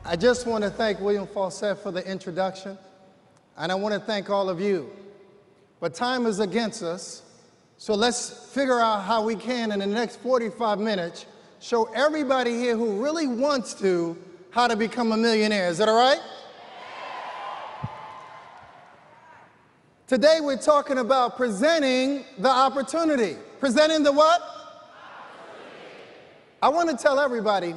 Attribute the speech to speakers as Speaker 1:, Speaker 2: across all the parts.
Speaker 1: I just want to thank William Fawcett for the introduction, and I want to thank all of you. But time is against us, so let's figure out how we can, in the next 45 minutes, show everybody here who really wants to how to become a millionaire. Is that all right? Today we're talking about presenting the opportunity. Presenting the what? I want to tell everybody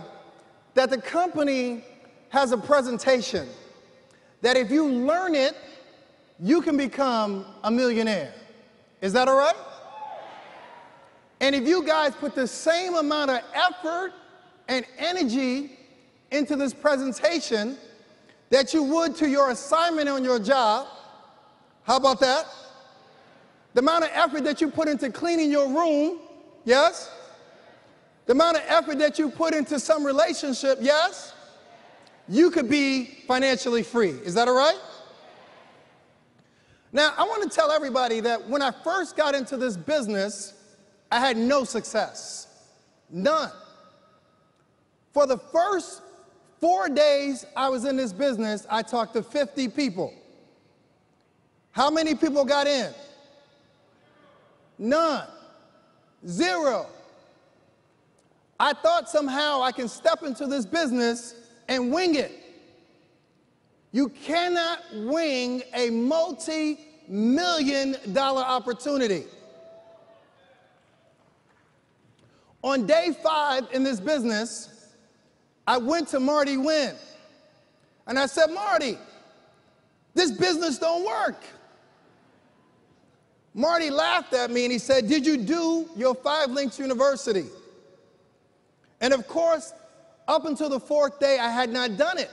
Speaker 1: that the company has a presentation that if you learn it, you can become a millionaire. Is that all right? And if you guys put the same amount of effort and energy into this presentation that you would to your assignment on your job, how about that? The amount of effort that you put into cleaning your room, yes? The amount of effort that you put into some relationship, yes? You could be financially free. Is that all right? Now, I want to tell everybody that when I first got into this business, I had no success. None. For the first 4 days I was in this business, I talked to 50 people. How many people got in? None. Zero. I thought somehow I can step into this business and wing it. You cannot wing a multi-million-dollar opportunity. On day 5 in this business, I went to Marty Wynn, and I said, Marty, this business don't work. Marty laughed at me and he said, did you do your 5 Links University? And of course, up until the 4th day, I had not done it.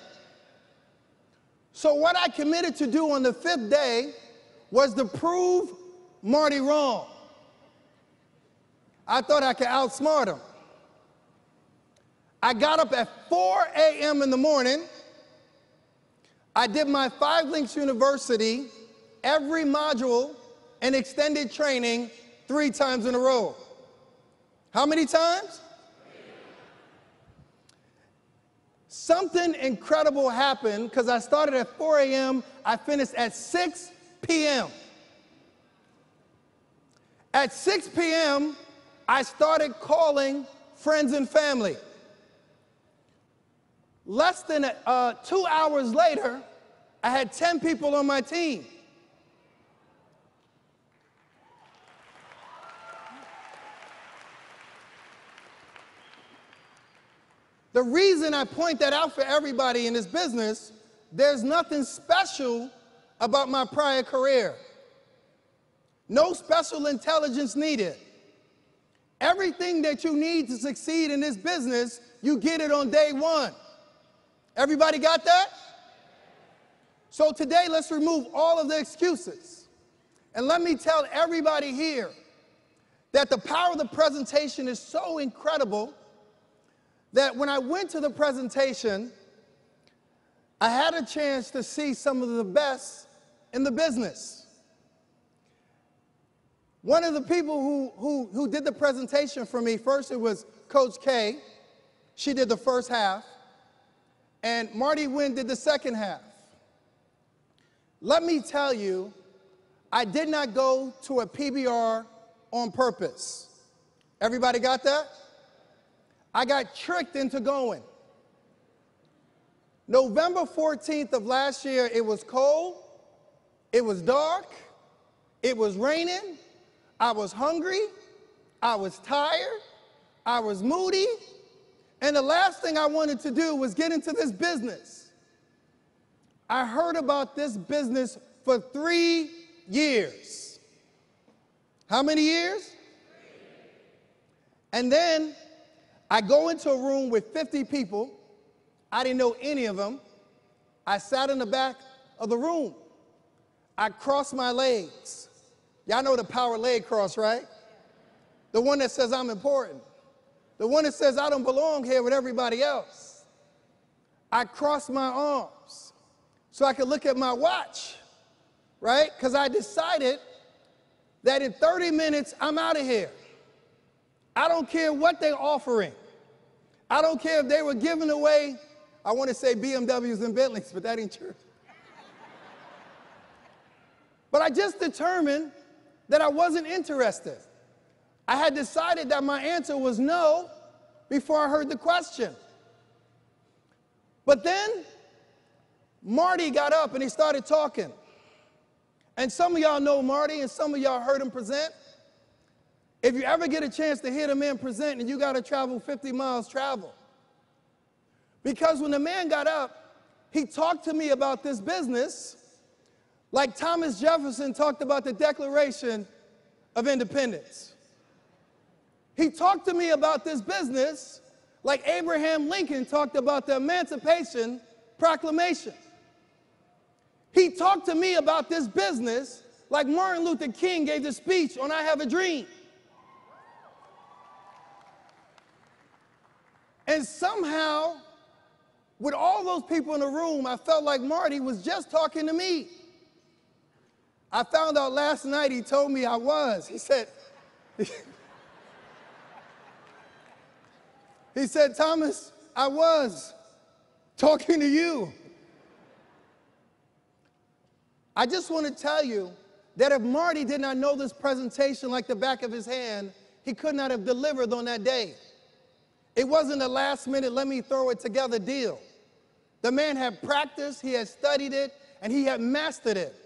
Speaker 1: So what I committed to do on the 5th day was to prove Marty wrong. I thought I could outsmart him. I got up at 4 a.m. in the morning. I did my 5 Links University, every module and extended training 3 times in a row. How many times? Something incredible happened because I started at 4 a.m., I finished at 6 p.m. At 6 p.m., I started calling friends and family. Less than 2 hours later, I had 10 people on my team. The reason I point that out for everybody in this business, there's nothing special about my prior career. No special intelligence needed. Everything that you need to succeed in this business, you get it on day 1. Everybody got that? So today, let's remove all of the excuses. And let me tell everybody here that the power of the presentation is so incredible that when I went to the presentation, I had a chance to see some of the best in the business. One of the people who did the presentation for me, first it was Coach K. She did the first half. And Marty Wynn did the second half. Let me tell you, I did not go to a PBR on purpose. Everybody got that? I got tricked into going. November 14th of last year, it was cold, it was dark, it was raining, I was hungry, I was tired, I was moody, and the last thing I wanted to do was get into this business. I heard about this business for 3 years. How many years? And then I go into a room with 50 people. I didn't know any of them. I sat in the back of the room. I crossed my legs. Y'all know the power leg cross, right? The one that says I'm important. The one that says I don't belong here with everybody else. I crossed my arms so I could look at my watch, right? Because I decided that in 30 minutes, I'm out of here. I don't care what they're offering. I don't care if they were giving away I want to say BMWs and Bentleys, but that ain't true. But I just determined that I wasn't interested. I had decided that my answer was no before I heard the question. But then Marty got up and he started talking. And some of y'all know Marty and some of y'all heard him present. If you ever get a chance to hear the man present and you got to travel 50 miles, travel. Because when the man got up, he talked to me about this business like Thomas Jefferson talked about the Declaration of Independence. He talked to me about this business like Abraham Lincoln talked about the Emancipation Proclamation. He talked to me about this business like Martin Luther King gave the speech on I Have a Dream. And somehow, with all those people in the room, I felt like Marty was just talking to me. I found out last night he told me I was. He said, Thomas, I was talking to you. I just want to tell you that if Marty did not know this presentation like the back of his hand, he could not have delivered on that day. It wasn't a last minute, let me throw it together deal. The man had practiced, he had studied it, and he had mastered it.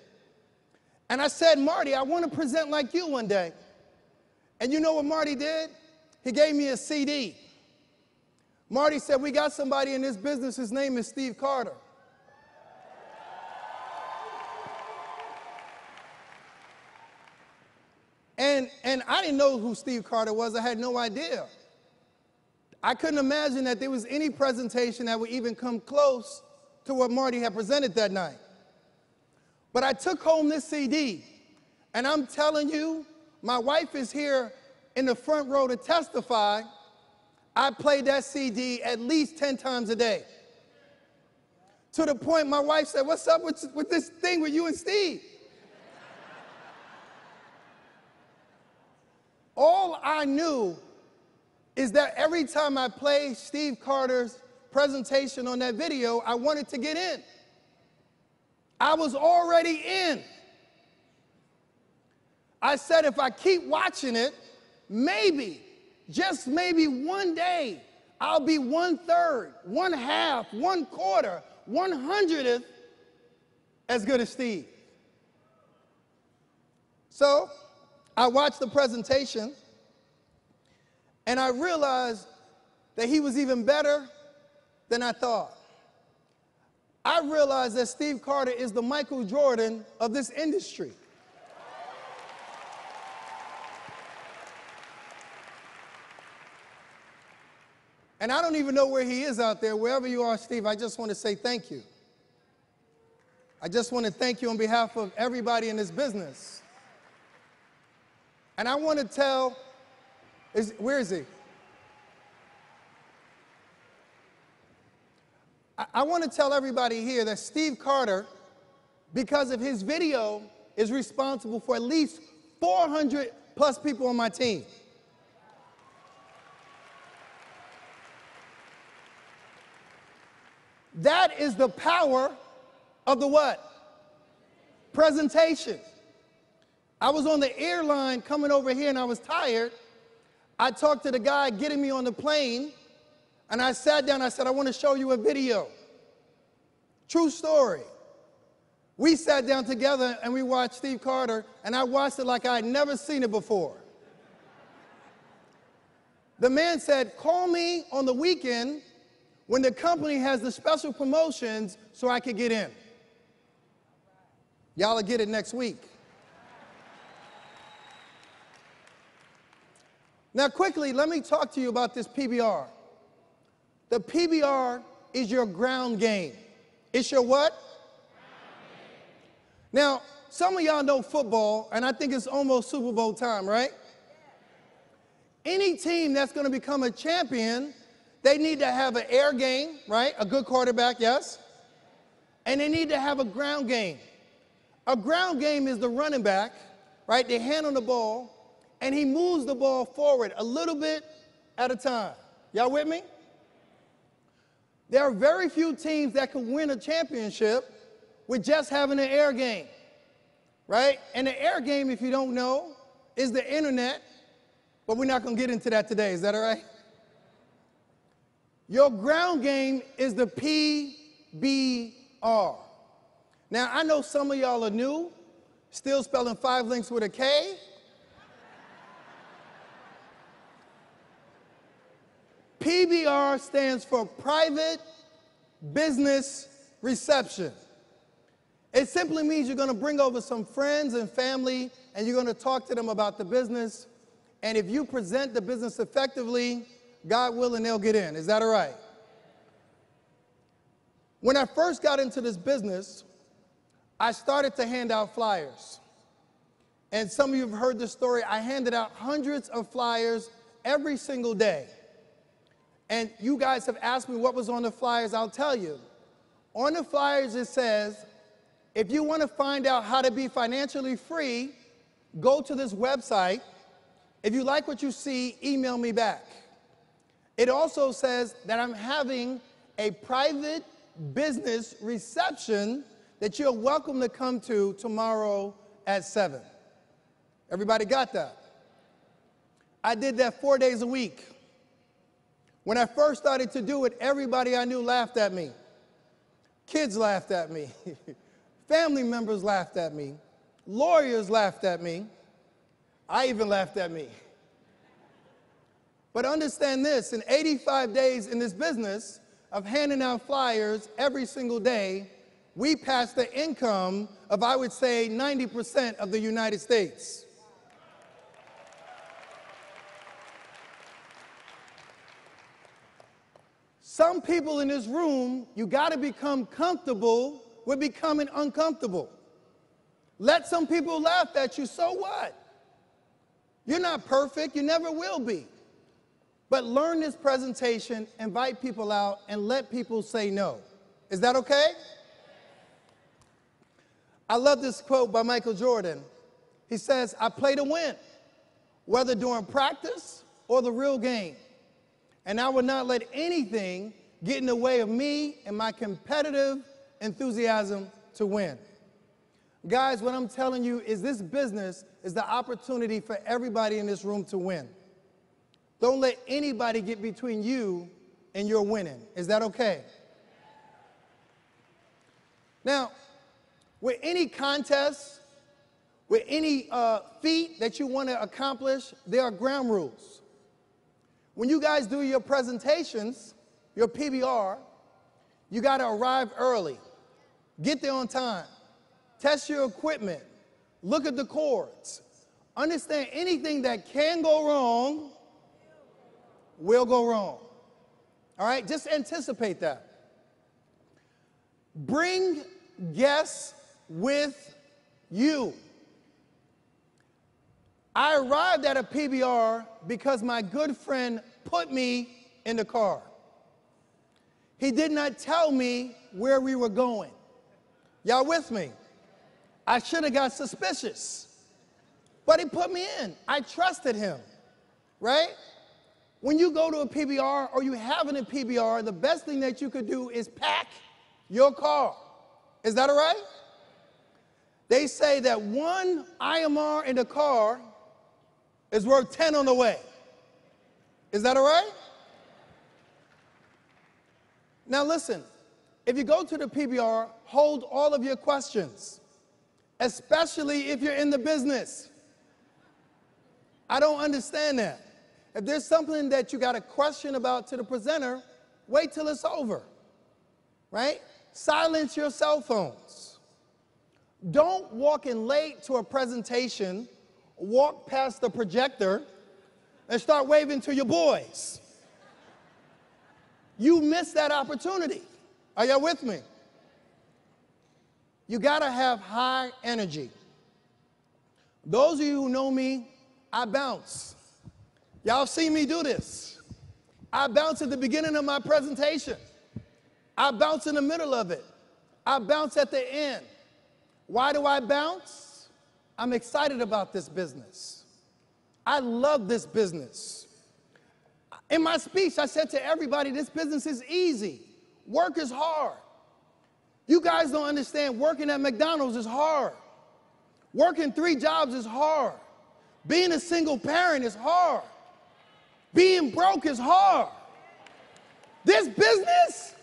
Speaker 1: And I said, Marty, I want to present like you one day. And you know what Marty did? He gave me a CD. Marty said, we got somebody in this business, his name is Steve Carter. And I didn't know who Steve Carter was. I had no idea. I couldn't imagine that there was any presentation that would even come close to what Marty had presented that night. But I took home this CD, and I'm telling you, my wife is here in the front row to testify. I played that CD at least 10 times a day. To the point my wife said, what's up with this thing with you and Steve? All I knew is that every time I played Steve Carter's presentation on that video, I wanted to get in. I was already in. I said, if I keep watching it, maybe, just maybe one day, I'll be 1/3, 1/2, 1/4, 1/100th as good as Steve. So I watched the presentation, and I realized that he was even better than I thought. I realized that Steve Carter is the Michael Jordan of this industry. And I don't even know where he is out there. Wherever you are, Steve, I just want to say thank you. I just want to thank you on behalf of everybody in this business. And I want to tell, where is he? I want to tell everybody here that Steve Carter, because of his video, is responsible for at least 400 plus people on my team. That is the power of the what? Presentation. I was on the airline coming over here and I was tired. I talked to the guy getting me on the plane and I sat down, I said, I want to show you a video. True story. We sat down together and we watched Steve Carter and I watched it like I had never seen it before. The man said, call me on the weekend when the company has the special promotions so I could get in. Y'all will get it next week. Now quickly, let me talk to you about this PBR. The PBR is your ground game. It's your what? Now, some of y'all know football, and I think it's almost Super Bowl time, right? Any team that's going to become a champion, they need to have an air game, right? A good quarterback, yes. And they need to have a ground game. A ground game is the running back, right? They hand on the ball, and he moves the ball forward a little bit at a time. Y'all with me? There are very few teams that can win a championship with just having an air game, right? And the air game, if you don't know, is the internet, but we're not going to get into that today. Is that all right? Your ground game is the PBR. Now, I know some of y'all are new, still spelling 5 links with a K. PBR stands for Private Business Reception. It simply means you're going to bring over some friends and family, and you're going to talk to them about the business. And if you present the business effectively, God willing, they'll get in. Is that all right? When I first got into this business, I started to hand out flyers. And some of you have heard this story. I handed out hundreds of flyers every single day. And you guys have asked me what was on the flyers. I'll tell you. On the flyers it says, if you want to find out how to be financially free, go to this website. If you like what you see, email me back. It also says that I'm having a private business reception that you're welcome to come to tomorrow at 7. Everybody got that? I did that 4 days a week. When I first started to do it, everybody I knew laughed at me. Kids laughed at me. Family members laughed at me. Lawyers laughed at me. I even laughed at me. But understand this, in 85 days in this business of handing out flyers every single day, we passed the income of, I would say, 90% of the United States. Some people in this room, you got to become comfortable with becoming uncomfortable. Let some people laugh at you, so what? You're not perfect, you never will be. But learn this presentation, invite people out, and let people say no. Is that okay? I love this quote by Michael Jordan. He says, I play to win, whether during practice or the real game. And I will not let anything get in the way of me and my competitive enthusiasm to win. Guys, what I'm telling you is this business is the opportunity for everybody in this room to win. Don't let anybody get between you and your winning. Is that okay? Now, with any contest, with any feat that you want to accomplish, there are ground rules. When you guys do your presentations, your PBR, you got to arrive early. Get there on time. Test your equipment. Look at the cords. Understand anything that can go wrong will go wrong. All right? Just anticipate that. Bring guests with you. I arrived at a PBR because my good friend put me in the car. He did not tell me where we were going. Y'all with me? I should have got suspicious. But he put me in. I trusted him, right? When you go to a PBR or you have a PBR, the best thing that you could do is pack your car. Is that all right? They say that 1 IMR in the car is worth 10 on the way. Is that all right? Now listen, if you go to the PBR, hold all of your questions, especially if you're in the business. I don't understand that. If there's something that you got a question about to the presenter, wait till it's over, right? Silence your cell phones. Don't walk in late to a presentation, walk past the projector, and start waving to your boys. You missed that opportunity. Are y'all with me? You gotta have high energy. Those of you who know me, I bounce. Y'all see me do this. I bounce at the beginning of my presentation. I bounce in the middle of it. I bounce at the end. Why do I bounce? I'm excited about this business. I love this business. In my speech, I said to everybody, this business is easy. work is hard. You guys don't understand, working at McDonald's is hard. Working 3 jobs is hard. Being a single parent is hard. Being broke is hard. This business,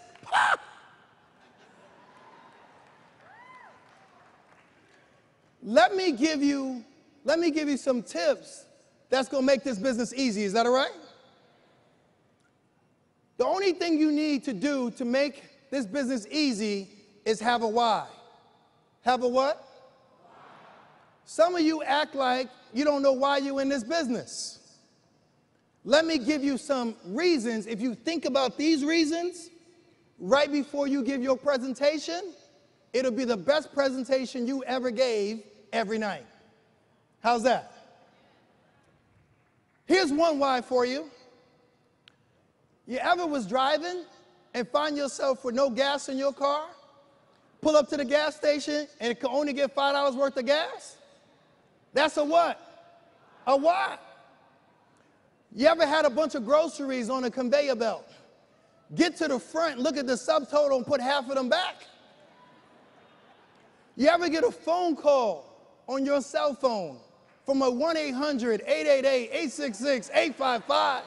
Speaker 1: let me give you some tips that's going to make this business easy. Is that all right? The only thing you need to do to make this business easy is have a why. Have a what? Some of you act like you don't know why you're in this business. Let me give you some reasons. If you think about these reasons right before you give your presentation, it'll be the best presentation you ever gave every night. How's that? Here's one why for you. You ever was driving and find yourself with no gas in your car? Pull up to the gas station and it can only get $5 worth of gas? That's a what? A why. You ever had a bunch of groceries on a conveyor belt? Get to the front, look at the subtotal and put half of them back? You ever get a phone call on your cell phone from a 1-800-888-866-855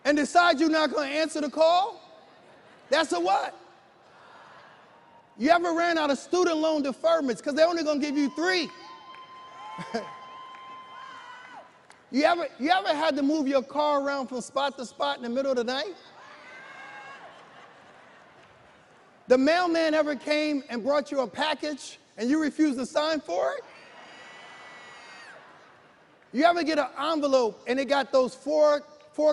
Speaker 1: and decide you're not going to answer the call? That's a what? You ever ran out of student loan deferments because they're only going to give you 3? You ever had to move your car around from spot to spot in the middle of the night? The mailman ever came and brought you a package and you refused to sign for it? You ever get an envelope and it got those four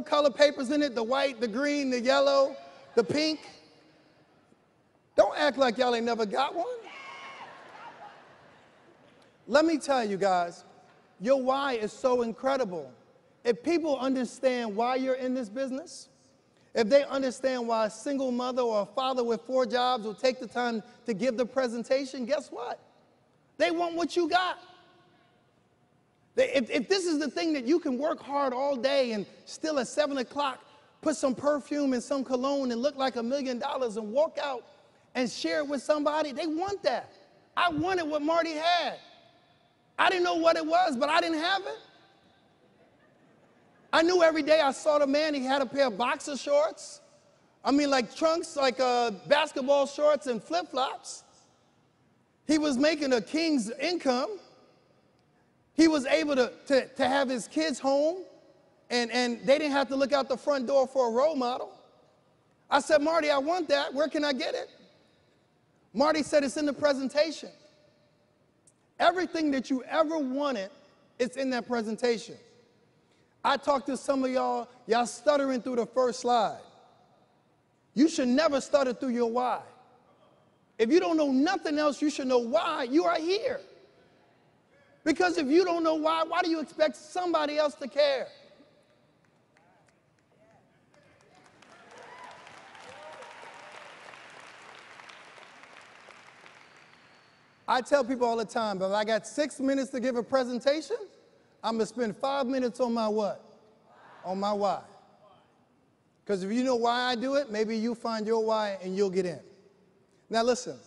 Speaker 1: color papers in it, the white, the green, the yellow, the pink? Don't act like y'all ain't never got one. Let me tell you guys, your why is so incredible. If people understand why you're in this business, if they understand why a single mother or a father with 4 jobs will take the time to give the presentation, guess what? They want what you got. If this is the thing that you can work hard all day and still at 7 o'clock put some perfume and some cologne and look like $1 million and walk out and share it with somebody, they want that. I wanted what Marty had. I didn't know what it was, but I didn't have it. I knew every day I saw the man, he had a pair of boxer shorts. I mean, like trunks, like basketball shorts and flip-flops. He was making a king's income. He was able to have his kids home, and they didn't have to look out the front door for a role model. I said, Marty, I want that. Where can I get it? Marty said, it's in the presentation. Everything that you ever wanted, it's in that presentation. I talked to some of y'all stuttering through the first slide. You should never stutter through your why. If you don't know nothing else, you should know why you are here. Because if you don't know why do you expect somebody else to care? I tell people all the time, but if I got 6 minutes to give a presentation, I'm going to spend 5 minutes on my what? On my why. Because if you know why I do it, maybe you find your why and you'll get in. Now listen.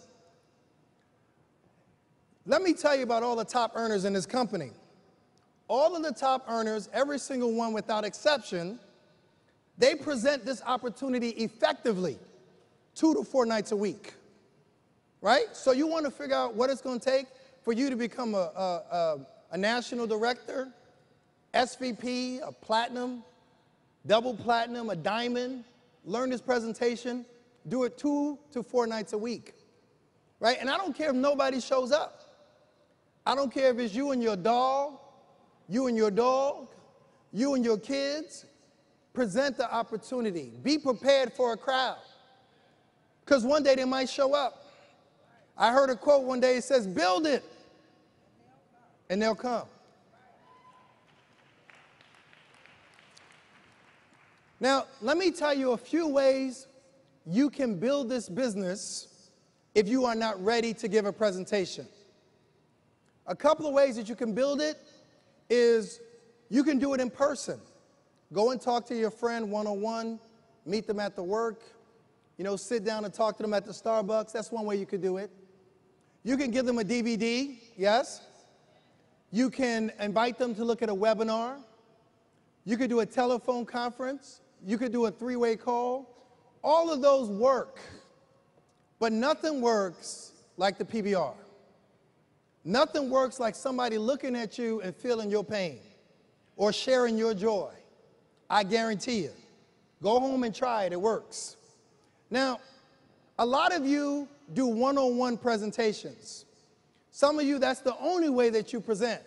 Speaker 1: Let me tell you about all the top earners in this company. All of the top earners, every single one without exception, they present this opportunity effectively 2 to 4 nights a week. Right? So you want to figure out what it's going to take for you to become a national director, SVP, a platinum, double platinum, a diamond, learn this presentation, do it 2 to 4 nights a week. Right? And I don't care if nobody shows up. I don't care if it's you and your dog, you and your dog, you and your kids. Present the opportunity. Be prepared for a crowd. Because one day they might show up. I heard a quote one day, it says, build it, and they'll come. Now, let me tell you a few ways you can build this business if you are not ready to give a presentation. A couple of ways that you can build it is you can do it in person. Go and talk to your friend one-on-one, meet them at the work, sit down and talk to them at the Starbucks. That's one way you could do it. You can give them a DVD, yes. You can invite them to look at a webinar. You could do a telephone conference. You could do a three-way call. All of those work, but nothing works like the PBR. Nothing works like somebody looking at you and feeling your pain or sharing your joy. I guarantee you. Go home and try it. It works. Now, a lot of you do one-on-one presentations. Some of you, that's the only way that you present.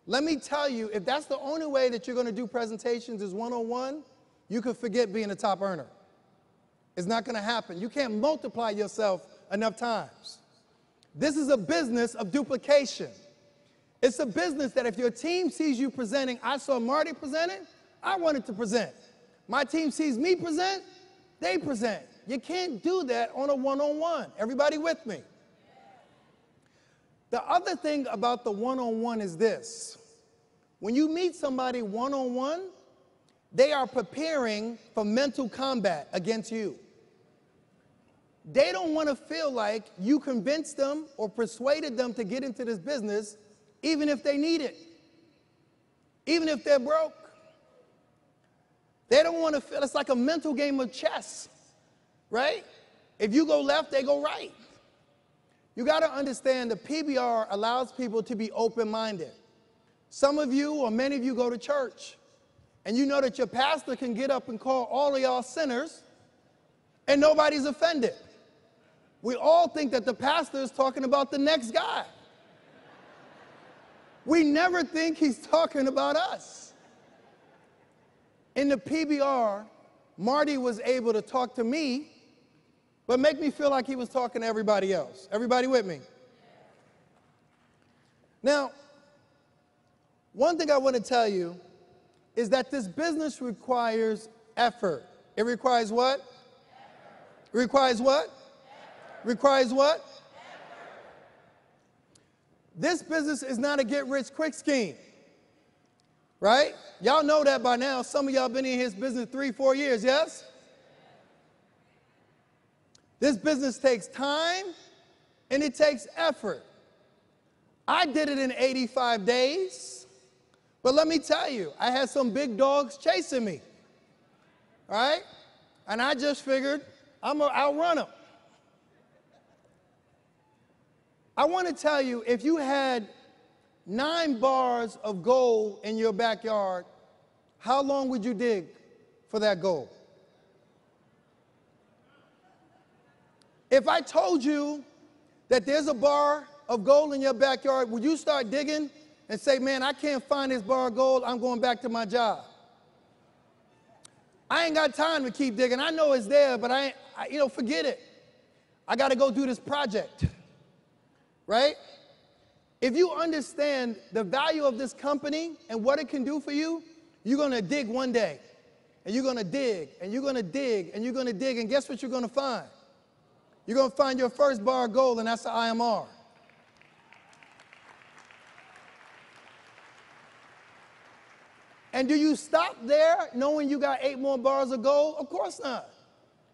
Speaker 1: Let me tell you, if that's the only way that you're going to do presentations is one-on-one, you could forget being a top earner. It's not going to happen. You can't multiply yourself enough times. This is a business of duplication. It's a business that if your team sees you presenting, I saw Marty presenting, I wanted to present. My team sees me present, they present. You can't do that on a one-on-one. Everybody with me? The other thing about the one-on-one is this. When you meet somebody one-on-one, they are preparing for mental combat against you. They don't want to feel like you convinced them or persuaded them to get into this business, even if they need it, even if they're broke. They don't want to feel, it's like a mental game of chess, right? If you go left, they go right. You got to understand the PBR allows people to be open-minded. Some of you or many of you go to church, and you know that your pastor can get up and call all of y'all sinners, and nobody's offended. We all think that the pastor is talking about the next guy. We never think he's talking about us. In the PBR, Marty was able to talk to me, but make me feel like he was talking to everybody else. Everybody with me? Now, one thing I want to tell you is that this business requires effort. It requires what? Effort. It requires what? Effort. Requires what? Effort. This business is not a get-rich-quick scheme, right? Y'all know that by now. Some of y'all been in his business 3-4 years, yes? This business takes time and it takes effort. I did it in 85 days, but let me tell you, I had some big dogs chasing me, all right? And I just figured I'm going to outrun them. I want to tell you, if you had 9 bars of gold in your backyard, how long would you dig for that gold? If I told you that there's a bar of gold in your backyard, would you start digging and say, man, I can't find this bar of gold, I'm going back to my job? I ain't got time to keep digging. I know it's there, but forget it. I got to go do this project, right? If you understand the value of this company and what it can do for you, you're going to dig one day, and you're going to dig, and you're going to dig, and you're going to dig, and guess what you're going to find? You're going to find your first bar of gold, and that's the IMR. And do you stop there knowing you got 8 more bars of gold? Of course not.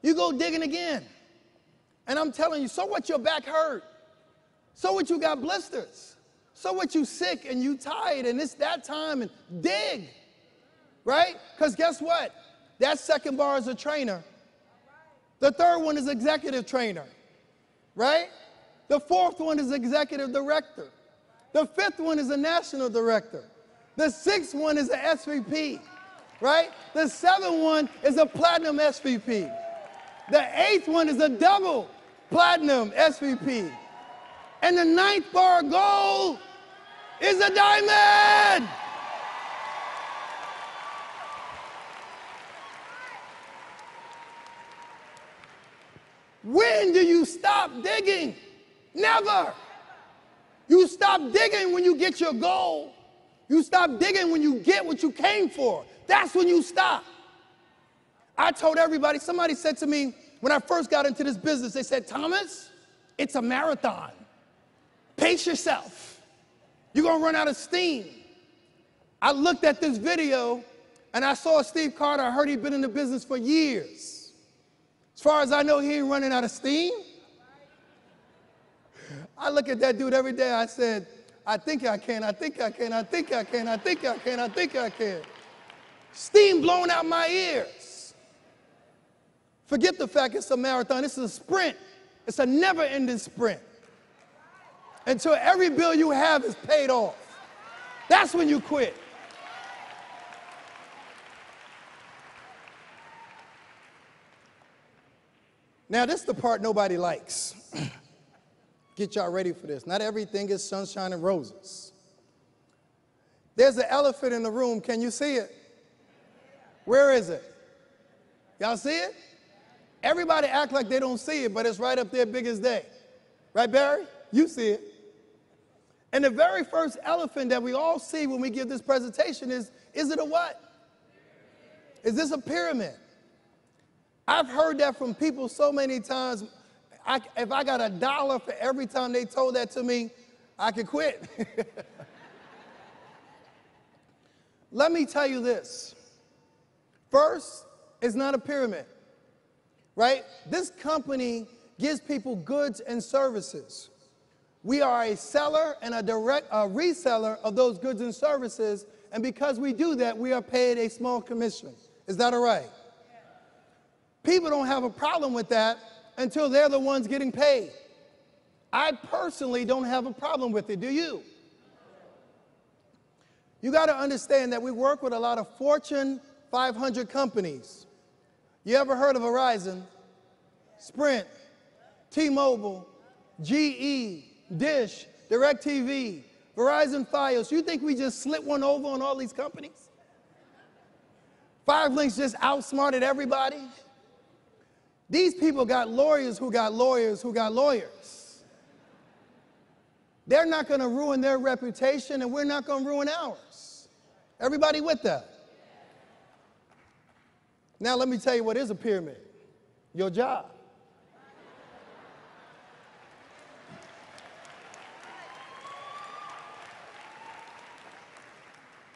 Speaker 1: You go digging again. And I'm telling you, so what your back hurt? So what you got blisters? So what you sick and you tired and it's that time and dig, right? Because guess what? That second bar is a trainer. The third one is executive trainer, right? The fourth one is executive director. The fifth one is a national director. The 6th one is an SVP, right? The 7th one is a platinum SVP. The 8th one is a double platinum SVP. And the 9th bar of gold is a diamond. When do you stop digging? Never. You stop digging when you get your goal. You stop digging when you get what you came for. That's when you stop. I told everybody, somebody said to me, when I first got into this business, they said, Thomas, it's a marathon. Pace yourself. You're going to run out of steam. I looked at this video And I saw Steve Carter. I heard he'd been in the business for years. As far as I know, he ain't running out of steam. I look at that dude every day. I said, I think I can, I think I can, I think I can, I think I can, I think I can. Steam blowing out my ears. Forget the fact it's a marathon. This is a sprint. It's a never-ending sprint. Until every bill you have is paid off. That's when you quit. Now, this is the part nobody likes. Get y'all ready for this. Not everything is sunshine and roses. There's an elephant in the room. Can you see it? Where is it? Y'all see it? Everybody act like they don't see it, but it's right up there big as day. Right, Barry? You see it. And the very first elephant that we all see when we give this presentation is it a what? Is this a pyramid? I've heard that from people so many times. If I got $1 for every time they told that to me, I could quit. Let me tell you this. First, it's not a pyramid, right? This company gives people goods and services. We are a seller and a reseller of those goods and services, and because we do that, we are paid a small commission. Is that all right? People don't have a problem with that until they're the ones getting paid. I personally don't have a problem with it. Do you? You got to understand that we work with a lot of Fortune 500 companies. You ever heard of Verizon, Sprint, T-Mobile, GE, Dish, DirecTV, Verizon Fios? You think we just slip one over on all these companies? 5LINK's just outsmarted everybody? These people got lawyers who got lawyers who got lawyers. They're not going to ruin their reputation, and we're not going to ruin ours. Everybody with that? Now let me tell you what is a pyramid. Your job.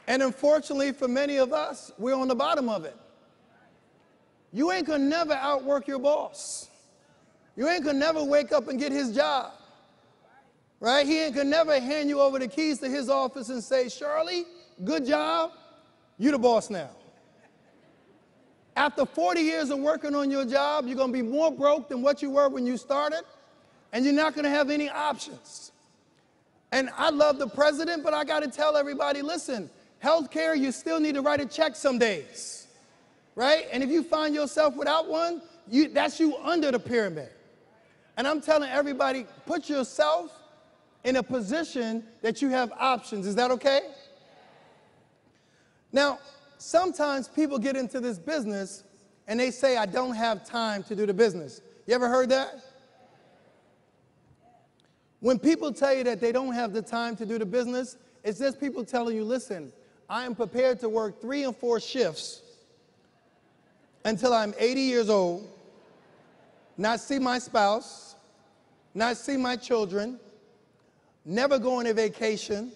Speaker 1: And unfortunately for many of us, we're on the bottom of it. You ain't gonna never outwork your boss. You ain't gonna never wake up and get his job, right? He ain't gonna never hand you over the keys to his office and say, Shirley, good job, you the boss now. After 40 years of working on your job, you're gonna be more broke than what you were when you started, and you're not gonna have any options. And I love the president, but I gotta tell everybody, listen, healthcare, you still need to write a check some days. Right? And if you find yourself without one, that's you under the pyramid. And I'm telling everybody, put yourself in a position that you have options. Is that okay? Now, sometimes people get into this business and they say, I don't have time to do the business. You ever heard that? When people tell you that they don't have the time to do the business, it's just people telling you, listen, I am prepared to work 3 and 4 shifts until I'm 80 years old, not see my spouse, not see my children, never go on a vacation,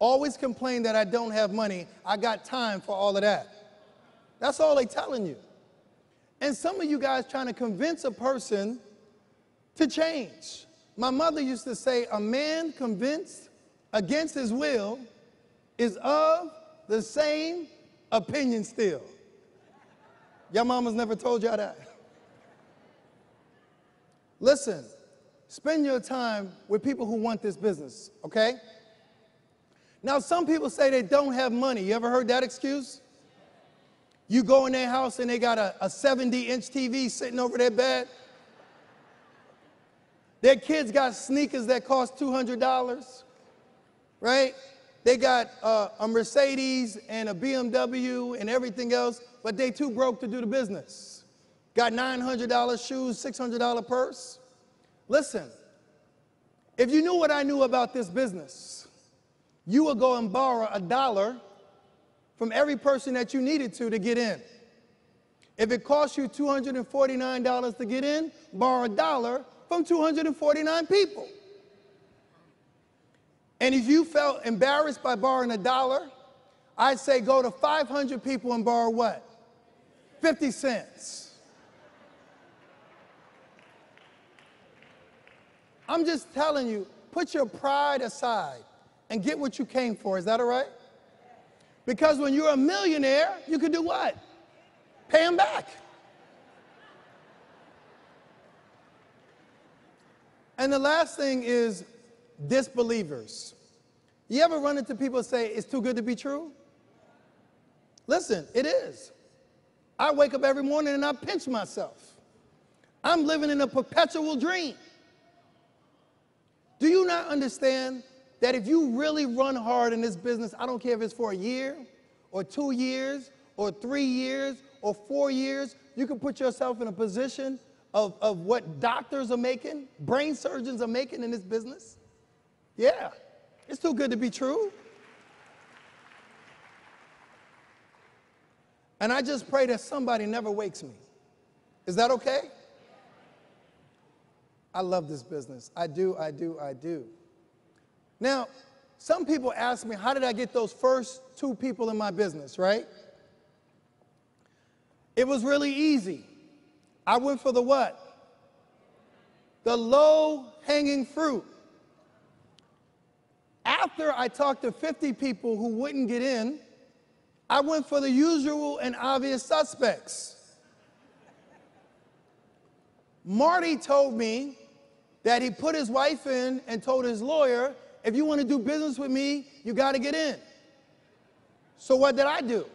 Speaker 1: always complain that I don't have money. I got time for all of that. That's all they're telling you. And some of you guys trying to convince a person to change. My mother used to say, a man convinced against his will is of the same opinion still. Your mamas never told y'all that. Listen, spend your time with people who want this business, okay? Now, some people say they don't have money. You ever heard that excuse? You go in their house and they got a 70-inch TV sitting over their bed. Their kids got sneakers that cost $200, right? They got a Mercedes and a BMW and everything else, but they too broke to do the business. Got $900 shoes, $600 purse. Listen, if you knew what I knew about this business, you would go and borrow $1 from every person that you needed to get in. If it cost you $249 to get in, borrow $1 from 249 people. And if you felt embarrassed by borrowing $1, I'd say go to 500 people and borrow what? 50 cents. I'm just telling you, put your pride aside and get what you came for. Is that all right? Because when you're a millionaire, you can do what? Pay them back. And the last thing is disbelievers. You ever run into people and say, it's too good to be true? Listen, it is. I wake up every morning and I pinch myself. I'm living in a perpetual dream. Do you not understand that if you really run hard in this business, I don't care if it's for a year or 2 years or 3 years or 4 years, you can put yourself in a position of what doctors are making, brain surgeons are making in this business? Yeah, it's too good to be true. And I just pray that somebody never wakes me. Is that okay? I love this business. I do. Now, some people ask me, how did I get those first 2 people in my business, right? It was really easy. I went for the what? The low-hanging fruit. After I talked to 50 people who wouldn't get in, I went for the usual and obvious suspects. Marty told me that he put his wife in and told his lawyer, if you want to do business with me, you got to get in. So what did I do?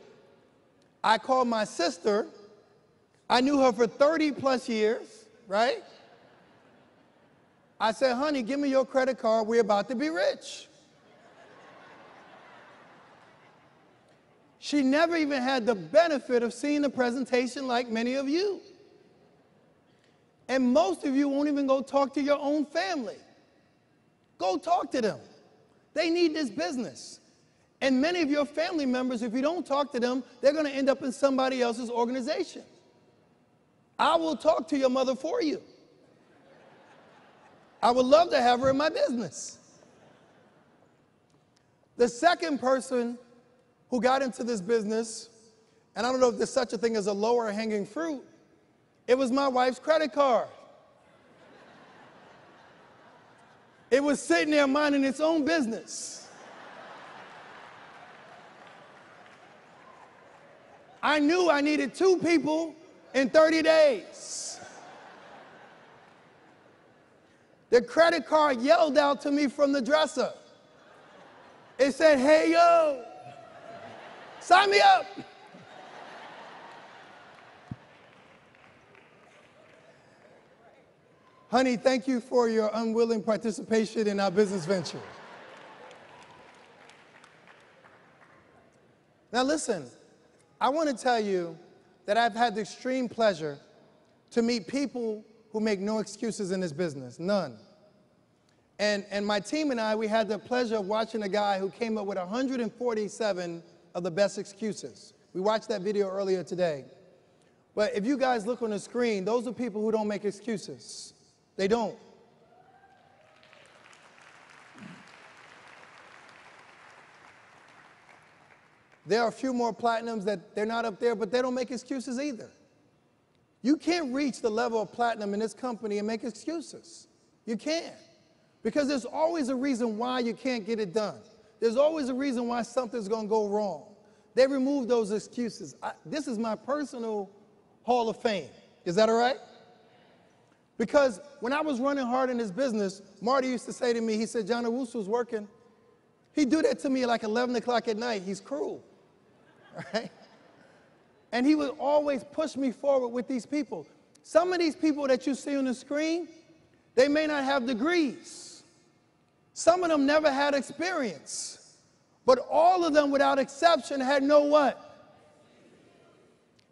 Speaker 1: I called my sister. I knew her for 30 plus years, right? I said, honey, give me your credit card. We're about to be rich. She never even had the benefit of seeing the presentation like many of you. And most of you won't even go talk to your own family. Go talk to them. They need this business. And many of your family members, if you don't talk to them, they're going to end up in somebody else's organization. I will talk to your mother for you. I would love to have her in my business. The second person who got into this business, and I don't know if there's such a thing as a lower hanging fruit, it was my wife's credit card. It was sitting there minding its own business. I knew I needed 2 people in 30 days. The credit card yelled out to me from the dresser. It said, hey, yo, sign me up. Honey, thank you for your unwilling participation in our business venture. Now listen, I want to tell you that I've had the extreme pleasure to meet people who make no excuses in this business, none. And my team and I, we had the pleasure of watching a guy who came up with 147 of the best excuses. We watched that video earlier today. But if you guys look on the screen, those are people who don't make excuses. They don't. There are a few more platinums that they're not up there, but they don't make excuses either. You can't reach the level of platinum in this company and make excuses. You can't. Because there's always a reason why you can't get it done. There's always a reason why something's going to go wrong. They remove those excuses. This is my personal Hall of Fame. Is that all right? Because when I was running hard in this business, Marty used to say to me, he said, John Owusu's working. He'd do that to me at like 11 o'clock at night. He's cruel. Right? And he would always push me forward with these people. Some of these people that you see on the screen, they may not have degrees. Some of them never had experience. But all of them, without exception, had no what?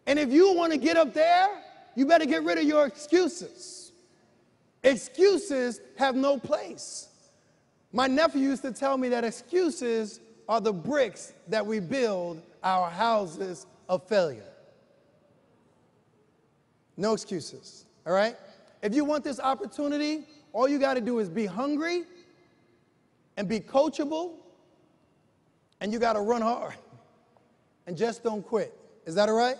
Speaker 1: And if you want to get up there, you better get rid of your excuses. Excuses have no place. My nephew used to tell me that excuses are the bricks that we build our houses of failure. No excuses, all right? If you want this opportunity, all you got to do is be hungry and be coachable, and you got to run hard. and just don't quit. Is that all right?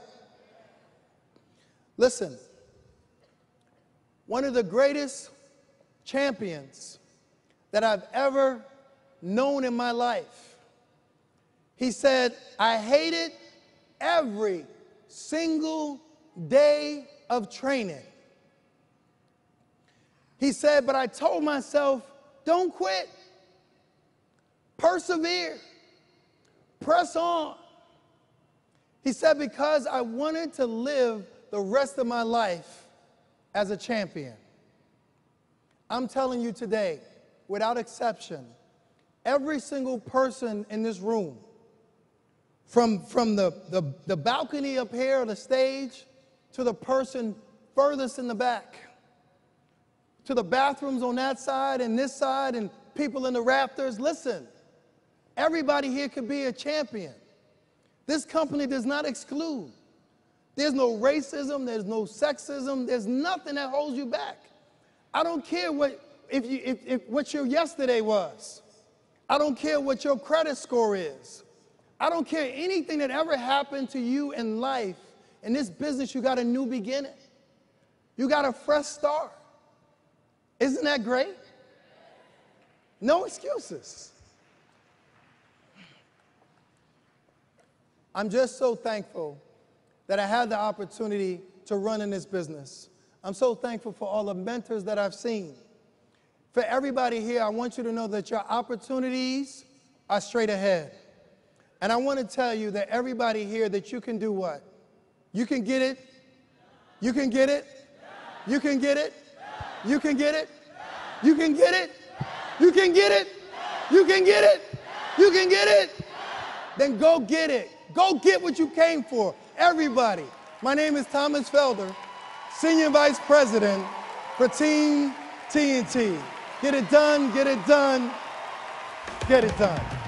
Speaker 1: Listen, one of the greatest champions that I've ever known in my life, he said, I hated every single day of training. He said, but I told myself, don't quit. Persevere. Press on. He said, because I wanted to live the rest of my life as a champion. I'm telling you today, without exception, every single person in this room, from the balcony up here, the stage, to the person furthest in the back, to the bathrooms on that side and this side and people in the rafters, listen, everybody here could be a champion. This company does not exclude. There's no racism, there's no sexism, there's nothing that holds you back. I don't care what your yesterday was. I don't care what your credit score is. I don't care anything that ever happened to you in life. In this business, you got a new beginning. You got a fresh start. Isn't that great? No excuses. I'm just so thankful that I had the opportunity to run in this business. I'm so thankful for all the mentors that I've seen. For everybody here, I want you to know that your opportunities are straight ahead. And I want to tell you that everybody here, that you can do what? You can get it. You can get it. You can get it. You can get it. You can get it. You can get it. You can get it. You can get it. Then go get it. Go get what you came for. Everybody. My name is Thomas Felder, Senior Vice President for Team TNT. Get it done, get it done, get it done.